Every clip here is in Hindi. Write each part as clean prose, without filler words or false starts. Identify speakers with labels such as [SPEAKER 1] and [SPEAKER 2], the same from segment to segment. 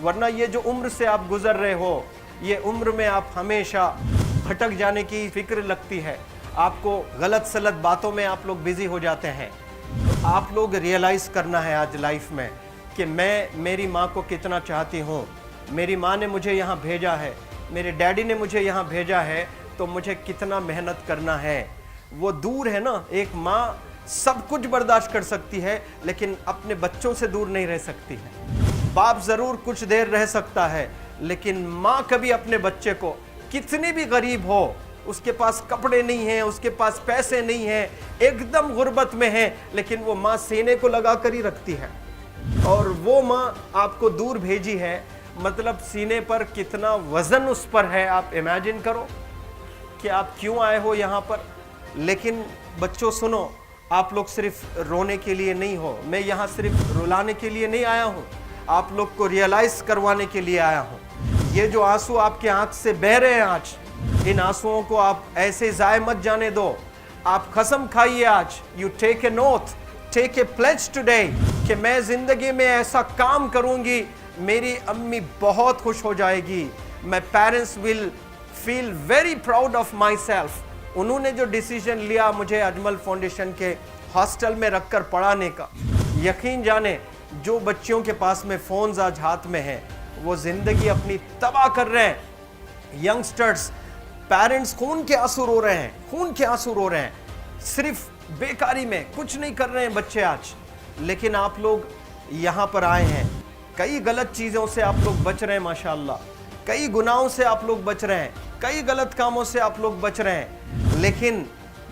[SPEAKER 1] वरना ये जो उम्र से आप गुजर रहे हो, ये उम्र में आप हमेशा भटक जाने की फिक्र लगती है, आपको गलत सलत बातों में आप लोग बिजी हो जाते हैं। तो आप लोग रियलाइज करना है आज लाइफ में कि मैं मेरी माँ को कितना चाहती हूँ। मेरी माँ ने मुझे यहाँ भेजा है, मेरे डैडी ने मुझे यहाँ भेजा है, तो मुझे कितना मेहनत करना है। वो दूर है ना, एक माँ सब कुछ बर्दाश्त कर सकती है लेकिन अपने बच्चों से दूर नहीं रह सकती है। बाप जरूर कुछ देर रह सकता है लेकिन माँ कभी अपने बच्चे को, कितनी भी गरीब हो, उसके पास कपड़े नहीं हैं, उसके पास पैसे नहीं हैं, एकदम गुर्बत में है, लेकिन वो माँ सीने को लगा कर ही रखती है। और वो माँ आपको दूर भेजी है, मतलब सीने पर कितना वजन उस पर है। आप इमेजिन करो कि आप क्यों आए हो यहाँ पर। लेकिन बच्चों सुनो, आप लोग सिर्फ रोने के लिए नहीं हो, मैं यहाँ सिर्फ रुलाने के लिए नहीं आया हूँ, आप लोग को रियलाइज करवाने के लिए आया हूँ। ये जो आंसू आपके आंख से बह रहे हैं आज, इन आंसुओं को आप ऐसे जाए मत जाने दो। आप कसम खाइए आज, you take a note, take a pledge today कि मैं जिंदगी में ऐसा काम करूंगी, मेरी अम्मी बहुत खुश हो जाएगी, my parents will feel very proud of my self. उन्होंने जो डिसीजन लिया मुझे अजमल फाउंडेशन के हॉस्टल में रखकर पढ़ाने का, यकीन जाने जो बच्चियों के पास में फोन्स आज हाथ में हैं, वो जिंदगी अपनी तबाह कर रहे हैं। यंगस्टर्स, पेरेंट्स खून के आंसू रो रहे हैं, खून के आंसू रो रहे हैं, सिर्फ बेकारी में कुछ नहीं कर रहे हैं बच्चे आज। लेकिन आप लोग यहाँ पर आए हैं, कई गलत चीज़ों से आप लोग बच रहे हैं माशाल्लाह, कई गुनाहों से आप लोग बच रहे हैं, कई गलत कामों से आप लोग बच रहे हैं। लेकिन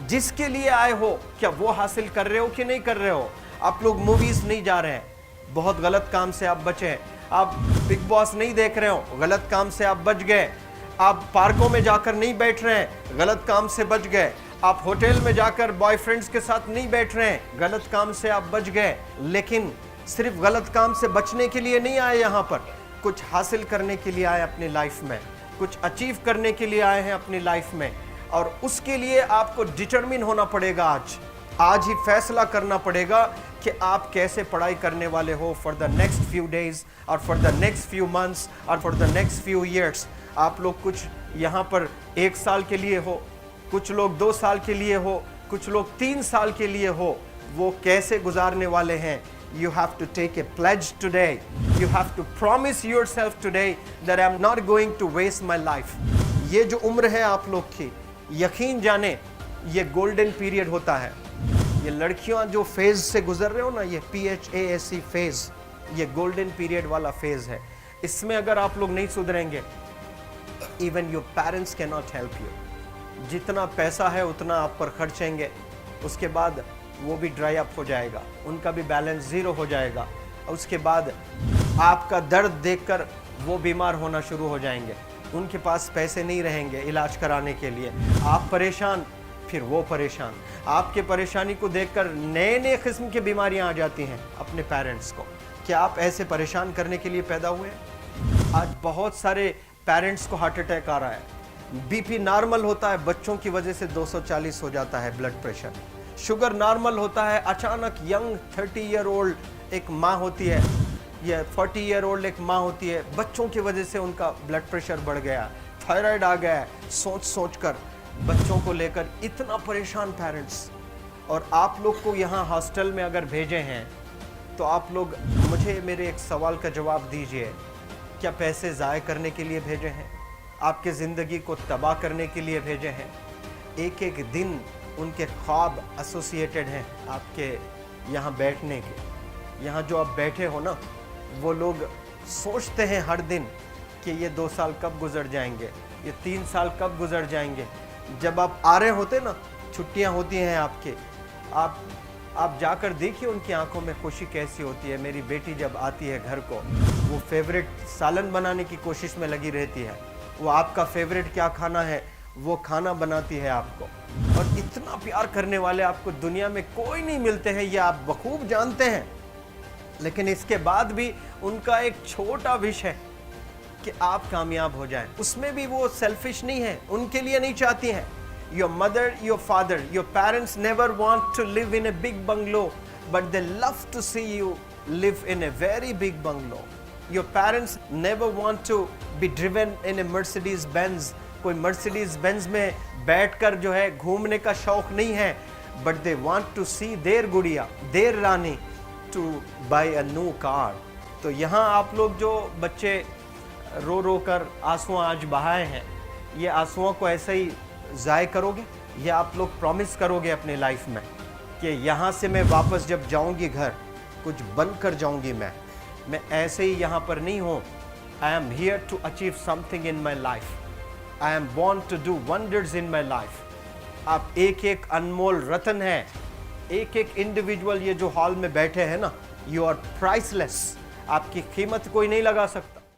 [SPEAKER 1] जिसके लिए आए हो, क्या वो हासिल कर रहे हो कि नहीं कर रहे हो? आप लोग मूवीज़ नहीं जा रहे हैं, बहुत गलत काम से आप बचे हैं। आप बिग बॉस नहीं देख रहे हो, गलत काम से आप बच गए। आप पार्कों में जाकर नहीं बैठ रहे हैं, गलत काम से बच गए। आप होटल में जाकर बॉयफ्रेंड्स के साथ नहीं बैठ रहे हैं, गलत काम से आप बच गए। लेकिन सिर्फ गलत काम से बचने के लिए नहीं आए यहाँ पर, कुछ हासिल करने के लिए आए अपनी लाइफ में, कुछ अचीव करने के लिए आए हैं अपनी लाइफ में। और उसके लिए आपको डिटरमिन होना पड़ेगा। आज ही फैसला करना पड़ेगा कि आप कैसे पढ़ाई करने वाले हो for the next few days और for the next few months और for the next few years. आप लोग कुछ यहाँ पर 1 साल के लिए हो, कुछ लोग 2 साल के लिए हो, कुछ लोग 3 साल के लिए हो, वो कैसे गुजारने वाले हैं। You have to take a pledge today. You have to promise yourself today that I'm not going to waste my life. ये जो उम्र है आप लोग की, यकीन जाने ये गोल्डन पीरियड होता है। ये लड़कियां जो फेज से गुजर रहे हो ना, ये PHASE फेज, ये गोल्डन पीरियड वाला फेज है। इसमें अगर आप लोग नहीं सुधरेंगे, even your parents can not help you. जितना पैसा है उतना आप पर खर्चेंगे, उसके बाद वो भी ड्राई अप हो जाएगा, उनका भी बैलेंस ज़ीरो हो जाएगा। उसके बाद आपका दर्द देखकर वो बीमार होना शुरू हो जाएंगे, उनके पास पैसे नहीं रहेंगे इलाज कराने के लिए। आप परेशान, फिर वो परेशान। आपके परेशानी को देखकर नए नए किस्म की बीमारियां आ जाती हैं अपने पेरेंट्स को। क्या आप ऐसे परेशान करने के लिए पैदा हुए? आज बहुत सारे पेरेंट्स को हार्ट अटैक आ रहा है, BP नॉर्मल होता है, बच्चों की वजह से 240 हो जाता है ब्लड प्रेशर। शुगर नॉर्मल होता है, अचानक यंग 30 ईयर ओल्ड एक माँ होती है या 40 ईयर ओल्ड एक माँ होती है, बच्चों की वजह से उनका ब्लड प्रेशर बढ़ गया, थायराइड आ गया। सोच कर बच्चों को लेकर इतना परेशान पेरेंट्स। और आप लोग को यहाँ हॉस्टल में अगर भेजे हैं तो आप लोग मुझे मेरे एक सवाल का जवाब दीजिए, क्या पैसे ज़ाय करने के लिए भेजे हैं? आपके ज़िंदगी को तबाह करने के लिए भेजे हैं? एक एक दिन उनके ख्वाब एसोसिएटेड हैं आपके यहाँ बैठने के। यहाँ जो आप बैठे हो ना, वो लोग सोचते हैं हर दिन कि ये 2 साल कब गुजर जाएंगे, ये 3 साल कब गुजर जाएंगे। जब आप आ रहे होते ना, छुट्टियाँ होती हैं आपके, आप जाकर देखिए उनकी आंखों में खुशी कैसी होती है। मेरी बेटी जब आती है घर को, वो फेवरेट सालन बनाने की कोशिश में लगी रहती है। वो आपका फेवरेट क्या खाना है वो खाना बनाती है आपको। और इतना प्यार करने वाले आपको दुनिया में कोई नहीं मिलते हैं, ये आप बखूब जानते हैं। लेकिन इसके बाद भी उनका एक छोटा विश है कि आप कामयाब हो जाएं। उसमें भी वो सेल्फिश नहीं है, उनके लिए नहीं चाहती हैं। Your mother, your father, your parents never want to live in a big bungalow, but they love to see you live in a very big bungalow. Your parents never want to be driven in a Mercedes Benz. कोई मर्सिडीज बेंज में बैठकर जो है घूमने का शौक नहीं है, but they want to see their गुड़िया, देयर रानी to buy a new car. तो यहाँ आप लोग जो बच्चे रो रो कर आंसू आज बहाए हैं, ये आंसुओं को ऐसे ही ज़ाय करोगे, ये आप लोग प्रॉमिस करोगे अपने लाइफ में कि यहाँ से मैं वापस जब जाऊँगी घर, कुछ बन कर जाऊँगी। मैं ऐसे ही यहाँ पर नहीं हूँ। I am here to achieve something in my life, I am born to do wonders in my life. आप एक एक अनमोल रतन है, एक एक इंडिविजुअल ये जो हॉल में बैठे हैं ना, यू आर प्राइसलेस। आपकी कीमत कोई नहीं लगा सकता।